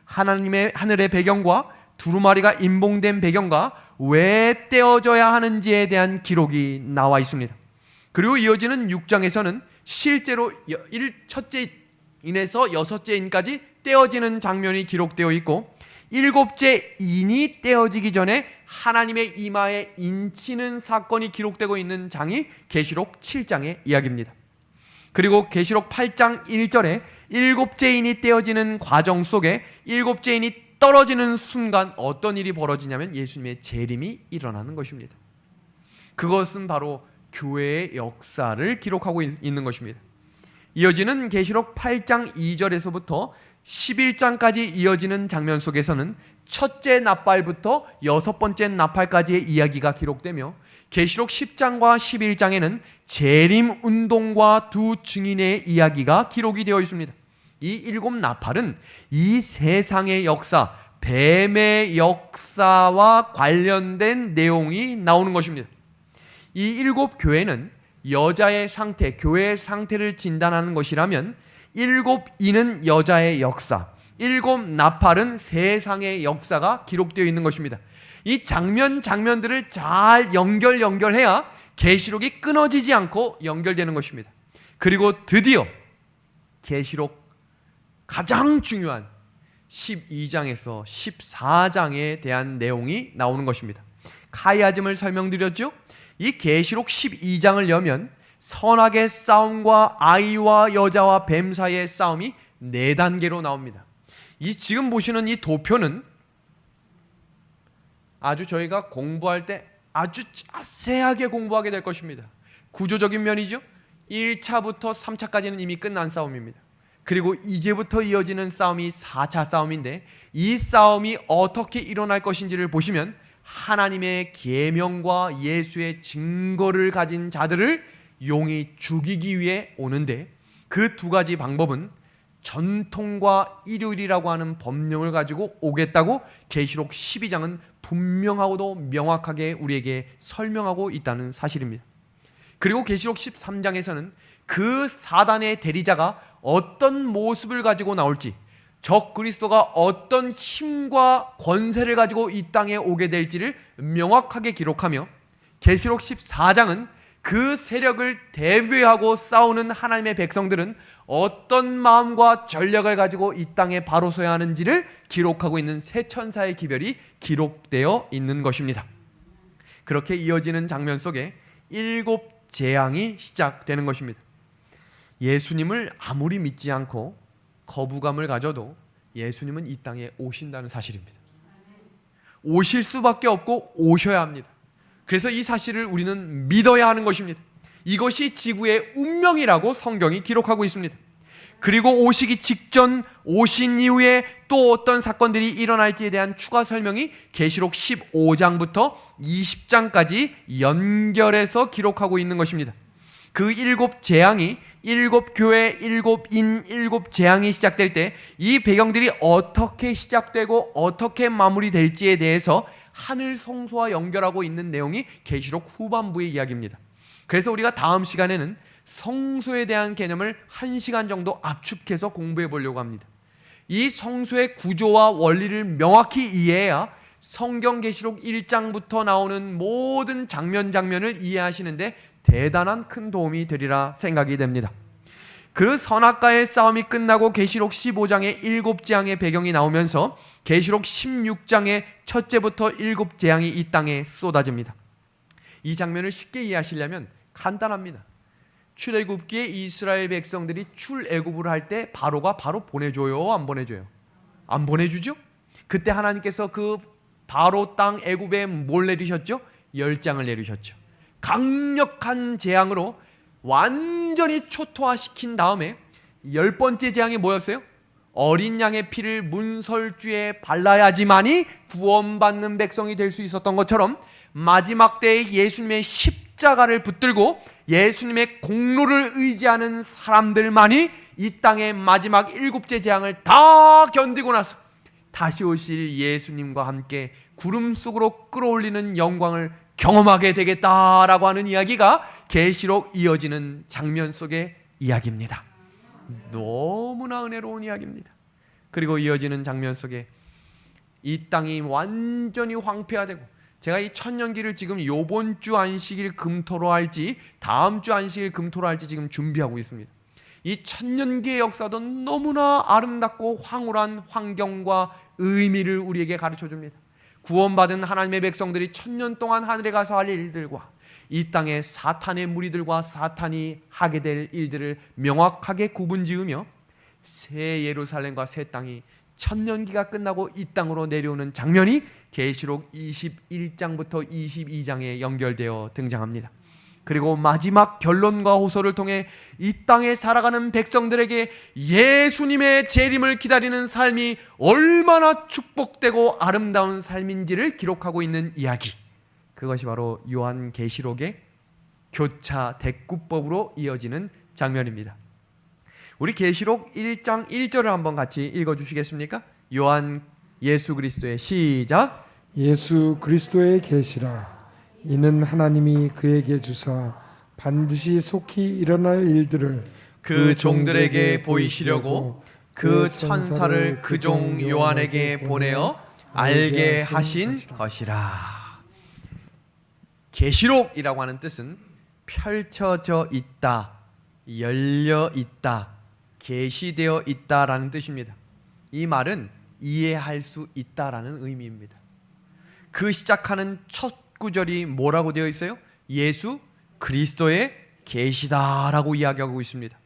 하나님의 하늘의 배경과 두루마리가 임봉된 배경과 왜 떼어져야 하는지에 대한 기록이 나와 있습니다. 그리고 이어지는 6장에서는 실제로 첫째 인에서 여섯째 인까지 떼어지는 장면이 기록되어 있고, 7째 인이 떼어지기 전에 하나님의 이마에 인치는 사건이 기록되고 있는 장이 계시록 7장의 이야기입니다. 그리고 계시록 8장 1절에 일곱째 인이 떼어지는 과정 속에 일곱째 인이 떨어지는 순간 어떤 일이 벌어지냐면 예수님의 재림이 일어나는 것입니다. 그것은 바로 교회의 역사를 기록하고 있는 것입니다. 이어지는 계시록 8장 2절에서부터 11장까지 이어지는 장면 속에서는 첫째 나팔부터 여섯 번째 나팔까지의 이야기가 기록되며 계시록 10장과 11장에는 재림 운동과 두 증인의 이야기가 기록이 되어 있습니다. 이 일곱 나팔은 이 세상의 역사, 뱀의 역사와 관련된 내용이 나오는 것입니다. 이 일곱 교회는 여자의 상태, 교회의 상태를 진단하는 것이라면 일곱 인은 여자의 역사, 일곱 나팔은 세상의 역사가 기록되어 있는 것입니다. 이 장면들을 잘 연결해야 계시록이 끊어지지 않고 연결되는 것입니다. 그리고 드디어 계시록 가장 중요한 12장에서 14장에 대한 내용이 나오는 것입니다. 카이아즘을 설명드렸죠? 이 계시록 12장을 여면 선악의 싸움과 아이와 여자와 뱀 사이의 싸움이 4단계로 나옵니다. 이 지금 보시는 이 도표는 아주 저희가 공부할 때 아주 자세하게 공부하게 될 것입니다. 구조적인 면이죠. 1차부터 3차까지는 이미 끝난 싸움입니다. 그리고 이제부터 이어지는 싸움이 4차 싸움인데 이 싸움이 어떻게 일어날 것인지를 보시면 하나님의 계명과 예수의 증거를 가진 자들을 용이 죽이기 위해 오는데 그 두 가지 방법은 전통과 일요일이라고 하는 법령을 가지고 오겠다고 계시록 12장은 분명하고도 명확하게 우리에게 설명하고 있다는 사실입니다. 그리고 계시록 13장에서는 그 사단의 대리자가 어떤 모습을 가지고 나올지, 적 그리스도가 어떤 힘과 권세를 가지고 이 땅에 오게 될지를 명확하게 기록하며 계시록 14장은 그 세력을 대비하고 싸우는 하나님의 백성들은 어떤 마음과 전략을 가지고 이 땅에 바로 서야 하는지를 기록하고 있는 세 천사의 기별이 기록되어 있는 것입니다. 그렇게 이어지는 장면 속에 일곱 재앙이 시작되는 것입니다. 예수님을 아무리 믿지 않고 거부감을 가져도 예수님은 이 땅에 오신다는 사실입니다. 오실 수밖에 없고 오셔야 합니다. 그래서 이 사실을 우리는 믿어야 하는 것입니다. 이것이 지구의 운명이라고 성경이 기록하고 있습니다. 그리고 오시기 직전, 오신 이후에 또 어떤 사건들이 일어날지에 대한 추가 설명이 계시록 15장부터 20장까지 연결해서 기록하고 있는 것입니다. 그 일곱 재앙이 일곱 교회, 일곱 인, 일곱 재앙이 시작될 때 이 배경들이 어떻게 시작되고 어떻게 마무리될지에 대해서 하늘 성소와 연결하고 있는 내용이 계시록 후반부의 이야기입니다. 그래서 우리가 다음 시간에는 성소에 대한 개념을 1시간 정도 압축해서 공부해 보려고 합니다. 이 성소의 구조와 원리를 명확히 이해해야 성경 계시록 1장부터 나오는 모든 장면을 이해하시는데 대단한 큰 도움이 되리라 생각이 됩니다. 그 선악과의 싸움이 끝나고 계시록 15장의 일곱 재앙의 배경이 나오면서 계시록 16장의 첫째부터 일곱 재앙이 이 땅에 쏟아집니다. 이 장면을 쉽게 이해하시려면 간단합니다. 출애굽기에 이스라엘 백성들이 출애굽을 할 때 바로가 바로 보내줘요, 안 보내줘요? 안 보내주죠? 그때 하나님께서 그 바로 땅 애굽에 뭘 내리셨죠? 10장을 내리셨죠. 강력한 재앙으로 완전히 초토화시킨 다음에 10번째 재앙이 뭐였어요? 어린 양의 피를 문설주에 발라야지만이 구원받는 백성이 될 수 있었던 것처럼 마지막 때에 예수님의 십자가를 붙들고 예수님의 공로를 의지하는 사람들만이 이 땅의 마지막 7째 재앙을 다 견디고 나서 다시 오실 예수님과 함께 구름 속으로 끌어올리는 영광을 경험하게 되겠다라고 하는 이야기가 계시록 이어지는 장면 속의 이야기입니다. 너무나 은혜로운 이야기입니다. 그리고 이어지는 장면 속에 이 땅이 완전히 황폐화되고, 제가 이 천년기를 지금 요번 주 안식일 금토로 할지 다음 주 안식일 금토로 할지 지금 준비하고 있습니다. 이 천년기의 역사도 너무나 아름답고 황홀한 환경과 의미를 우리에게 가르쳐 줍니다. 구원받은 하나님의 백성들이 천년 동안 하늘에 가서 할 일들과 이 땅의 사탄의 무리들과 사탄이 하게 될 일들을 명확하게 구분지으며 새 예루살렘과 새 땅이 천년기가 끝나고 이 땅으로 내려오는 장면이 계시록 21장부터 22장에 연결되어 등장합니다. 그리고 마지막 결론과 호소를 통해 이 땅에 살아가는 백성들에게 예수님의 재림을 기다리는 삶이 얼마나 축복되고 아름다운 삶인지를 기록하고 있는 이야기, 그것이 바로 요한계시록의 교차 대구법으로 이어지는 장면입니다. 우리 계시록 1장 1절을 한번 같이 읽어주시겠습니까? 요한 예수 그리스도의 시작. 예수 그리스도의 계시라. 이는 하나님이 그에게 주사 반드시 속히 일어날 일들을 그 종들에게 보이시려고 그 천사를 그 종 요한에게 보내어 알게 하신 것이라. 계시록이라고 하는 뜻은 펼쳐져 있다, 열려 있다, 계시되어 있다라는 뜻입니다. 이 말은 이해할 수 있다라는 의미입니다. 그 시작하는 첫 구절이 뭐라고 되어 있어요? 예수 그리스도의 계시다라고 이야기하고 있습니다.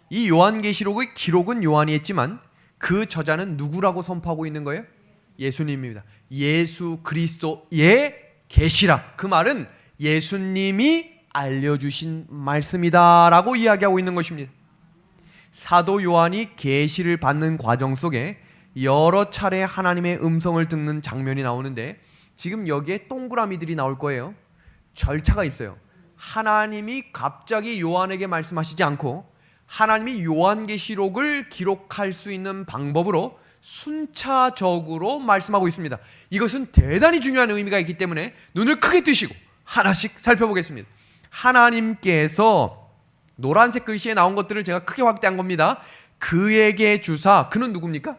이 요한계시록의 기록은 요한이 했지만 그 저자는 누구라고 선포하고 있는 거예요? 예수님입니다. 예수 그리스도의 계시라. 그 말은 예수님이 알려주신 말씀이다라고 이야기하고 있는 것입니다. 사도 요한이 계시를 받는 과정 속에 여러 차례 하나님의 음성을 듣는 장면이 나오는데 지금 여기에 동그라미들이 나올 거예요. 절차가 있어요. 하나님이 갑자기 요한에게 말씀하시지 않고 하나님이 요한계시록을 기록할 수 있는 방법으로 순차적으로 말씀하고 있습니다. 이것은 대단히 중요한 의미가 있기 때문에 눈을 크게 뜨시고 하나씩 살펴보겠습니다. 하나님께서 노란색 글씨에 나온 것들을 제가 크게 확대한 겁니다. 그에게 주사, 그는 누굽니까?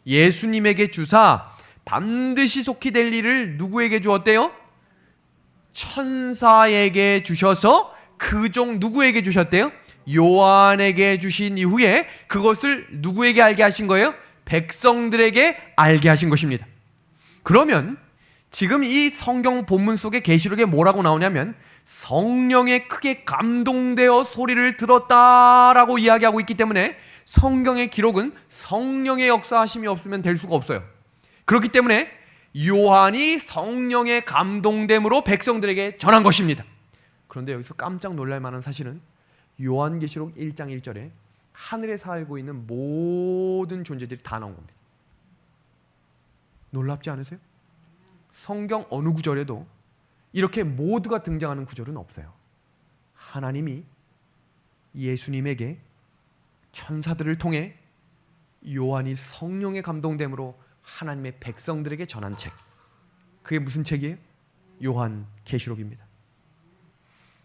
예수님에게 주사 반드시 속히 될 일을 누구에게 주었대요? 천사에게 주셔서 그 종 누구에게 주셨대요? 요한에게 주신 이후에 그것을 누구에게 알게 하신 거예요? 백성들에게 알게 하신 것입니다. 그러면 지금 이 성경 본문 속의 계시록에 뭐라고 나오냐면 성령에 크게 감동되어 소리를 들었다라고 이야기하고 있기 때문에 성경의 기록은 성령의 역사하심이 없으면 될 수가 없어요. 그렇기 때문에 요한이 성령의 감동됨으로 백성들에게 전한 것입니다. 그런데 여기서 깜짝 놀랄 만한 사실은 요한계시록 1장 1절에 하늘에 살고 있는 모든 존재들이 다 나온 겁니다. 놀랍지 않으세요? 성경 어느 구절에도 이렇게 모두가 등장하는 구절은 없어요. 하나님이 예수님에게 천사들을 통해 요한이 성령의 감동됨으로 하나님의 백성들에게 전한 책, 그게 무슨 책이에요? 요한계시록입니다.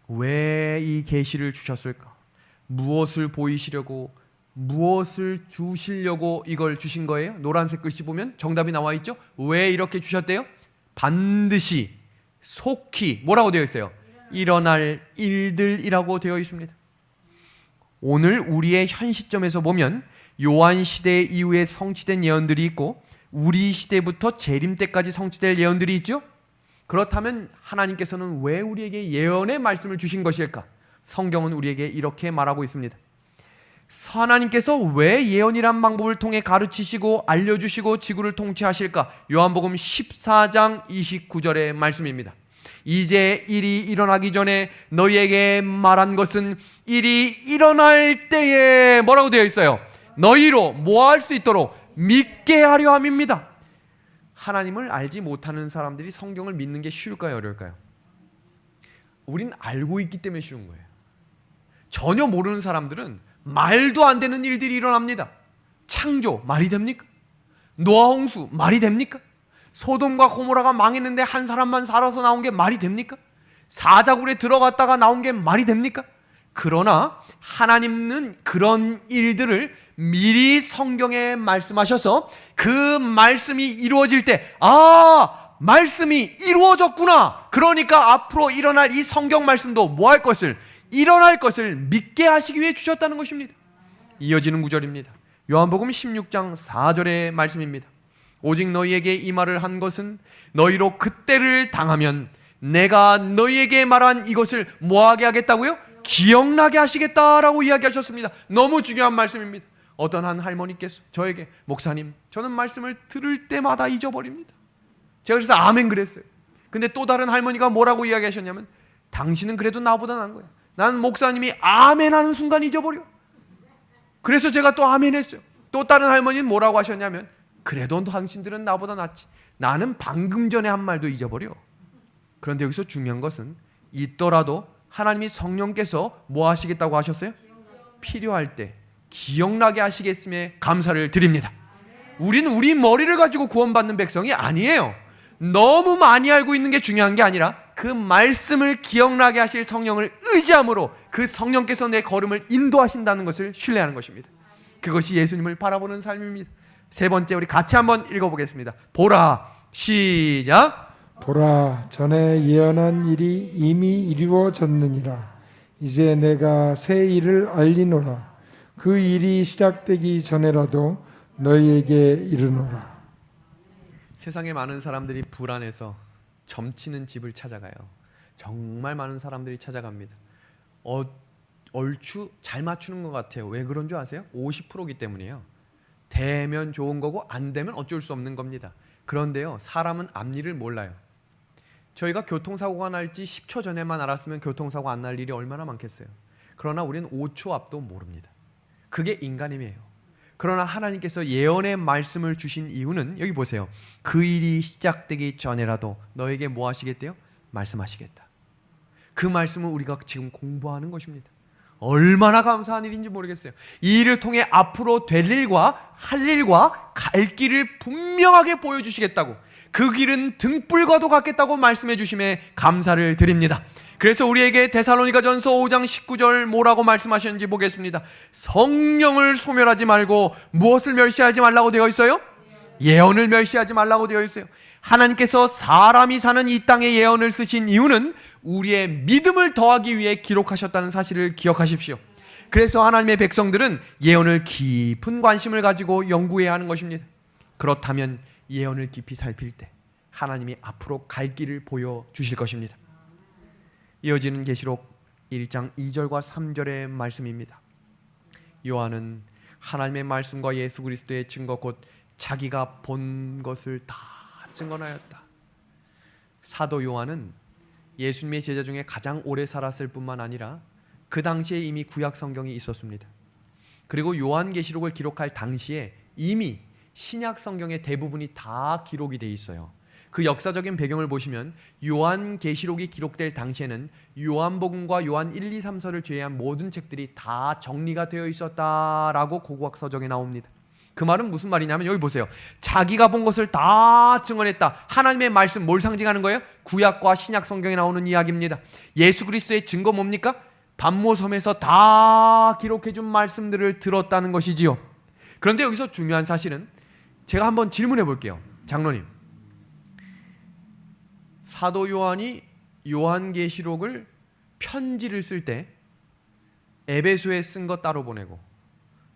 왜 이 계시를 주셨을까? 무엇을 보이시려고, 무엇을 주시려고 이걸 주신 거예요? 노란색 글씨 보면 정답이 나와 있죠? 왜 이렇게 주셨대요? 반드시, 속히, 뭐라고 되어 있어요? 일어날 일들이라고 되어 있습니다. 오늘 우리의 현 시점에서 보면 요한 시대 이후에 성취된 예언들이 있고 우리 시대부터 재림 때까지 성취될 예언들이 있죠? 그렇다면 하나님께서는 왜 우리에게 예언의 말씀을 주신 것일까? 성경은 우리에게 이렇게 말하고 있습니다. 하나님께서 왜 예언이란 방법을 통해 가르치시고 알려주시고 지구를 통치하실까? 요한복음 14장 29절의 말씀입니다. 이제 일이 일어나기 전에 너희에게 말한 것은 일이 일어날 때에 뭐라고 되어 있어요? 너희로 뭐 할 수 있도록 믿게 하려 함입니다. 하나님을 알지 못하는 사람들이 성경을 믿는 게 쉬울까요? 어려울까요? 우린 알고 있기 때문에 쉬운 거예요. 전혀 모르는 사람들은 말도 안 되는 일들이 일어납니다. 창조, 말이 됩니까? 노아 홍수, 말이 됩니까? 소돔과 고모라가 망했는데 한 사람만 살아서 나온 게 말이 됩니까? 사자굴에 들어갔다가 나온 게 말이 됩니까? 그러나 하나님은 그런 일들을 미리 성경에 말씀하셔서 그 말씀이 이루어질 때, 말씀이 이루어졌구나. 그러니까 앞으로 일어날 이 성경 말씀도 뭐 할 것을, 일어날 것을 믿게 하시기 위해 주셨다는 것입니다. 이어지는 구절입니다. 요한복음 16장 4절의 말씀입니다. 오직 너희에게 이 말을 한 것은 너희로 그때를 당하면 내가 너희에게 말한 이것을 뭐하게 하겠다고요? 기억나게 하시겠다라고 이야기하셨습니다. 너무 중요한 말씀입니다. 어떤 한 할머니께서 저에게 목사님, 저는 말씀을 들을 때마다 잊어버립니다. 제가 그래서 아멘 그랬어요. 근데 또 다른 할머니가 뭐라고 이야기하셨냐면 당신은 그래도 나보다 나은 거야. 나는 목사님이 아멘 하는 순간 잊어버려. 그래서 제가 또 아멘 했어요. 또 다른 할머니는 뭐라고 하셨냐면 그래도 당신들은 나보다 낫지. 나는 방금 전에 한 말도 잊어버려. 그런데 여기서 중요한 것은 있더라도 하나님이 성령께서 뭐 하시겠다고 하셨어요? 필요할 때 기억나게 하시겠음에 감사를 드립니다. 우리는 우리 머리를 가지고 구원받는 백성이 아니에요. 너무 많이 알고 있는 게 중요한 게 아니라 그 말씀을 기억나게 하실 성령을 의지함으로 그 성령께서 내 걸음을 인도하신다는 것을 신뢰하는 것입니다. 그것이 예수님을 바라보는 삶입니다. 세 번째, 우리 같이 한번 읽어보겠습니다. 보라, 시작. 보라, 전에 예언한 일이 이미 이루어졌느니라. 이제 내가 새 일을 알리노라. 그 일이 시작되기 전에라도 너희에게 이르노라. 세상에 많은 사람들이 불안해서 점치는 집을 찾아가요. 정말 많은 사람들이 찾아갑니다. 얼추 잘 맞추는 것 같아요. 왜 그런 줄 아세요? 50%이기 때문이에요. 되면 좋은 거고 안 되면 어쩔 수 없는 겁니다. 그런데요, 사람은 앞일을 몰라요. 저희가 교통사고가 날지 10초 전에만 알았으면 교통사고 안 날 일이 얼마나 많겠어요. 그러나 우리는 5초 앞도 모릅니다. 그게 인간임이에요. 그러나 하나님께서 예언의 말씀을 주신 이유는 여기 보세요. 그 일이 시작되기 전에라도 너에게 뭐 하시겠대요? 말씀하시겠다. 그 말씀은 우리가 지금 공부하는 것입니다. 얼마나 감사한 일인지 모르겠어요. 이 일을 통해 앞으로 될 일과 할 일과 갈 길을 분명하게 보여주시겠다고, 그 길은 등불과도 같겠다고 말씀해 주심에 감사를 드립니다. 그래서 우리에게 데살로니가전서 5장 19절 뭐라고 말씀하셨는지 보겠습니다. 성령을 소멸하지 말고 무엇을 멸시하지 말라고 되어 있어요? 예언을 멸시하지 말라고 되어 있어요. 하나님께서 사람이 사는 이 땅에 예언을 쓰신 이유는 우리의 믿음을 더하기 위해 기록하셨다는 사실을 기억하십시오. 그래서 하나님의 백성들은 예언을 깊은 관심을 가지고 연구해야 하는 것입니다. 그렇다면 예언을 깊이 살필 때 하나님이 앞으로 갈 길을 보여주실 것입니다. 이어지는 계시록 1장 2절과 3절의 말씀입니다. 요한은 하나님의 말씀과 예수 그리스도의 증거 곧 자기가 본 것을 다 증언하였다. 사도 요한은 예수님의 제자 중에 가장 오래 살았을 뿐만 아니라 그 당시에 이미 구약 성경이 있었습니다. 그리고 요한계시록을 기록할 당시에 이미 신약 성경의 대부분이 다 기록이 돼 있어요. 그 역사적인 배경을 보시면 요한계시록이 기록될 당시에는 요한복음과 요한 1, 2, 3서를 제외한 모든 책들이 다 정리가 되어 있었다라고 고고학 서적에 나옵니다. 그 말은 무슨 말이냐면 여기 보세요. 자기가 본 것을 다 증언했다. 하나님의 말씀 뭘 상징하는 거예요? 구약과 신약 성경에 나오는 이야기입니다. 예수 그리스도의 증거 뭡니까? 반모섬에서 다 기록해 준 말씀들을 들었다는 것이지요. 그런데 여기서 중요한 사실은 제가 한번 질문해 볼게요. 장로님, 사도 요한이 요한계시록을 편지를 쓸 때 에베소에 쓴 것 따로 보내고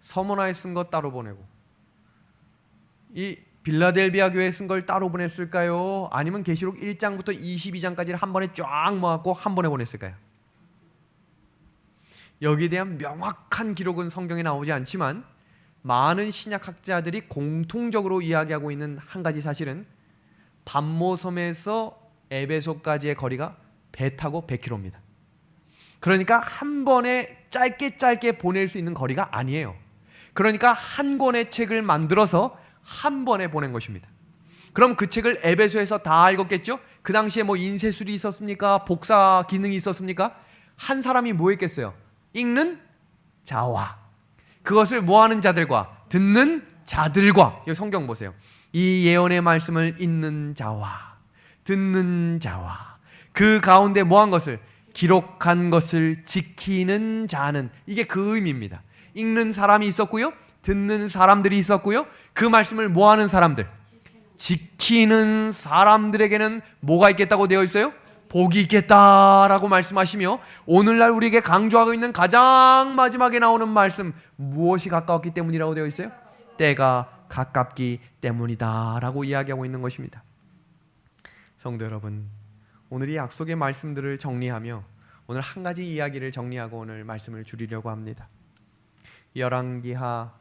서머나에 쓴 것 따로 보내고 이 빌라델비아 교회에 쓴 걸 따로 보냈을까요? 아니면 계시록 1장부터 22장까지를 한 번에 쫙 모았고 한 번에 보냈을까요? 여기에 대한 명확한 기록은 성경에 나오지 않지만 많은 신약학자들이 공통적으로 이야기하고 있는 한 가지 사실은 반모섬에서 에베소까지의 거리가 배 타고 100km입니다. 그러니까 한 번에 짧게 보낼 수 있는 거리가 아니에요. 그러니까 한 권의 책을 만들어서 한 번에 보낸 것입니다. 그럼 그 책을 에베소에서 다 읽었겠죠? 그 당시에 뭐 인쇄술이 있었습니까? 복사 기능이 있었습니까? 한 사람이 뭐 했겠어요? 읽는 자와 그것을 뭐하는 자들과 듣는 자들과, 여기 성경 보세요. 이 예언의 말씀을 읽는 자와 듣는 자와 그 가운데 뭐한 것을? 기록한 것을 지키는 자는, 이게 그 의미입니다. 읽는 사람이 있었고요, 듣는 사람들이 있었고요, 그 말씀을 뭐하는 사람들? 지키는 사람들에게는 뭐가 있겠다고 되어 있어요? 복이 있겠다라고 말씀하시며, 오늘날 우리에게 강조하고 있는 가장 마지막에 나오는 말씀, 무엇이 가까웠기 때문이라고 되어 있어요? 때가 가깝기 때문이다 라고 이야기하고 있는 것입니다. 성도 여러분, 오늘 이 약속의 말씀들을 정리하며 오늘 한 가지 이야기를 정리하고 오늘 말씀을 줄이려고 합니다. 열왕기하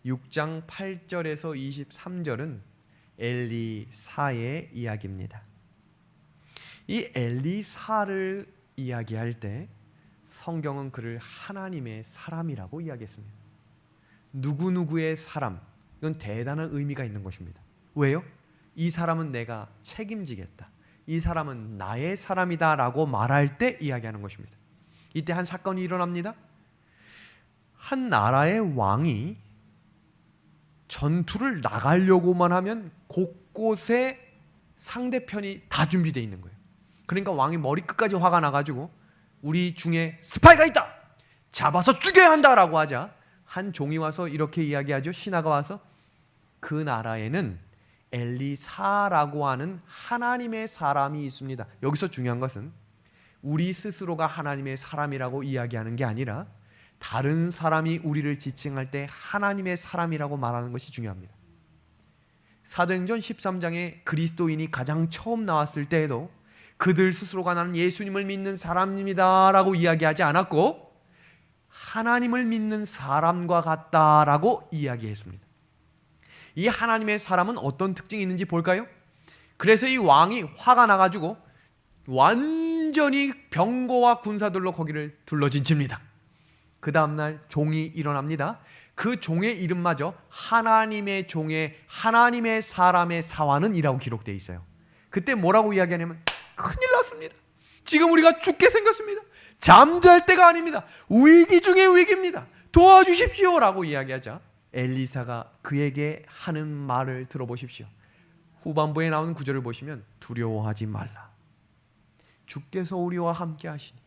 6장 8절에서 23절은 엘리사의 이야기입니다. 이 엘리사를 이야기할 때 성경은 그를 하나님의 사람이라고 이야기했습니다. 누구누구의 사람, 이건 대단한 의미가 있는 것입니다. 왜요? 이 사람은 내가 책임지겠다, 이 사람은 나의 사람이다 라고 말할 때 이야기하는 것입니다. 이때 한 사건이 일어납니다. 한 나라의 왕이 전투를 나가려고만 하면 곳곳에 상대편이 다 준비되어 있는 거예요. 그러니까 왕이 머리끝까지 화가 나가지고 우리 중에 스파이가 있다, 잡아서 죽여야 한다라고 하자 한 종이 와서 이렇게 이야기하죠. 신하가 와서 그 나라에는 엘리사라고 하는 하나님의 사람이 있습니다. 여기서 중요한 것은 우리 스스로가 하나님의 사람이라고 이야기하는 게 아니라 다른 사람이 우리를 지칭할 때 하나님의 사람이라고 말하는 것이 중요합니다. 사도행전 13장에 그리스도인이 가장 처음 나왔을 때에도 그들 스스로가 나는 예수님을 믿는 사람입니다 라고 이야기하지 않았고 하나님을 믿는 사람과 같다라고 이야기했습니다. 이 하나님의 사람은 어떤 특징이 있는지 볼까요? 그래서 이 왕이 화가 나가지고 완전히 병거와 군사들로 거기를 둘러진칩니다. 그 다음날 종이 일어납니다. 그 종의 이름마저 하나님의 종의 하나님의 사람의 사화는 이라고 기록되어 있어요. 그때 뭐라고 이야기하냐면 큰일 났습니다. 지금 우리가 죽게 생겼습니다. 잠잘 때가 아닙니다. 위기 중에 위기입니다. 도와주십시오 라고 이야기하자 엘리사가 그에게 하는 말을 들어보십시오. 후반부에 나오는 구절을 보시면 두려워하지 말라. 주께서 우리와 함께 하시니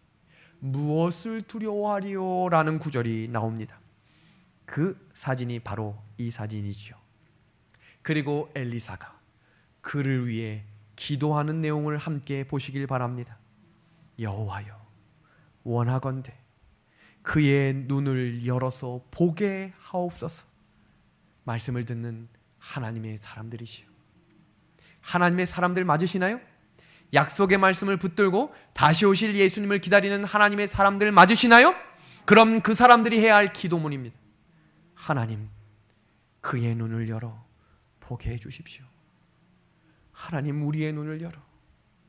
무엇을 두려워하리요 라는 구절이 나옵니다. 그 사진이 바로 이 사진이죠. 그리고 엘리사가 그를 위해 기도하는 내용을 함께 보시길 바랍니다. 여호와여 원하건대 그의 눈을 열어서 보게 하옵소서. 말씀을 듣는 하나님의 사람들이시요. 하나님의 사람들 맞으시나요? 약속의 말씀을 붙들고 다시 오실 예수님을 기다리는 하나님의 사람들 맞으시나요? 그럼 그 사람들이 해야 할 기도문입니다. 하나님 그의 눈을 열어 보게 해 주십시오. 하나님 우리의 눈을 열어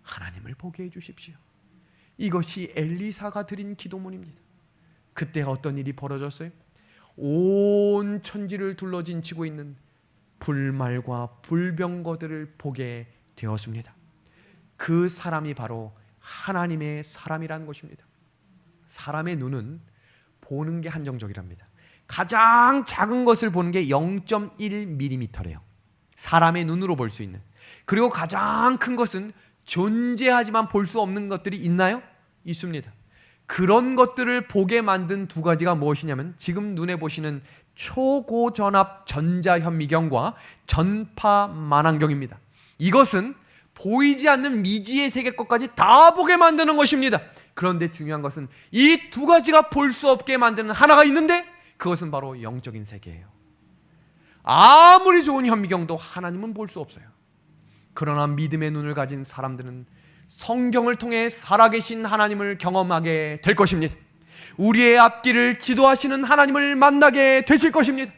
하나님을 보게 해 주십시오. 이것이 엘리사가 드린 기도문입니다. 그때 어떤 일이 벌어졌어요? 온 천지를 둘러진치고 있는 불말과 불병거들을 보게 되었습니다. 그 사람이 바로 하나님의 사람이라는 것입니다. 사람의 눈은 보는 게 한정적이랍니다. 가장 작은 것을 보는 게 0.1mm래요. 사람의 눈으로 볼 수 있는. 그리고 가장 큰 것은 존재하지만 볼 수 없는 것들이 있나요? 있습니다. 그런 것들을 보게 만든 두 가지가 무엇이냐면 지금 눈에 보시는 초고전압 전자현미경과 전파만안경입니다. 이것은 보이지 않는 미지의 세계 것까지 다 보게 만드는 것입니다. 그런데 중요한 것은 이 두 가지가 볼 수 없게 만드는 하나가 있는데 그것은 바로 영적인 세계예요. 아무리 좋은 현미경도 하나님은 볼 수 없어요. 그러나 믿음의 눈을 가진 사람들은 성경을 통해 살아계신 하나님을 경험하게 될 것입니다. 우리의 앞길을 지도하시는 하나님을 만나게 되실 것입니다.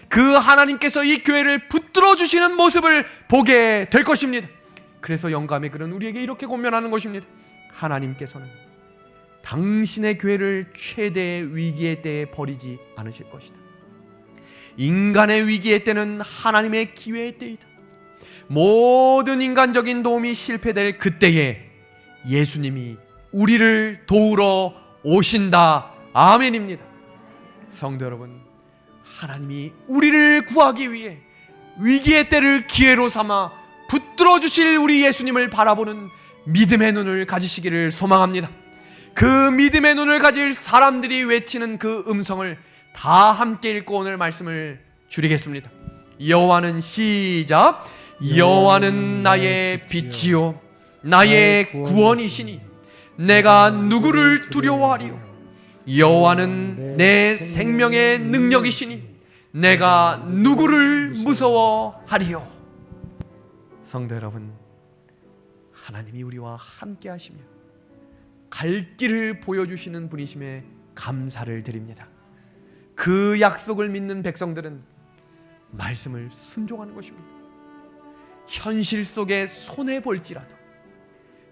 그 하나님께서 이 교회를 붙들어 주시는 모습을 보게 될 것입니다. 그래서 영감의 글은 우리에게 이렇게 권면하는 것입니다. 하나님께서는 당신의 교회를 최대의 위기의 때에 버리지 않으실 것이다. 인간의 위기의 때는 하나님의 기회의 때이다. 모든 인간적인 도움이 실패될 그때에 예수님이 우리를 도우러 오신다. 아멘입니다. 성도 여러분, 하나님이 우리를 구하기 위해 위기의 때를 기회로 삼아 붙들어 주실 우리 예수님을 바라보는 믿음의 눈을 가지시기를 소망합니다. 그 믿음의 눈을 가질 사람들이 외치는 그 음성을 다 함께 읽고 오늘 말씀을 줄이겠습니다. 여호와는 시작. 여호와는 나의 빛이요 나의 구원이시니 내가 누구를 두려워하리요. 여호와는 내 생명의 능력이시니 내가 누구를 무서워하리요. 성도 여러분, 하나님이 우리와 함께 하시며 갈 길을 보여주시는 분이심에 감사를 드립니다. 그 약속을 믿는 백성들은 말씀을 순종하는 것입니다. 현실 속에 손해볼지라도,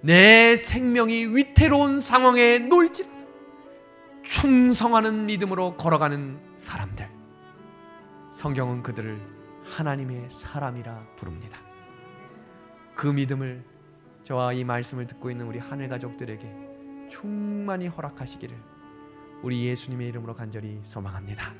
내 생명이 위태로운 상황에 놓일지라도 충성하는 믿음으로 걸어가는 사람들, 성경은 그들을 하나님의 사람이라 부릅니다. 그 믿음을 저와 이 말씀을 듣고 있는 우리 하늘 가족들에게 충만히 허락하시기를 우리 예수님의 이름으로 간절히 소망합니다.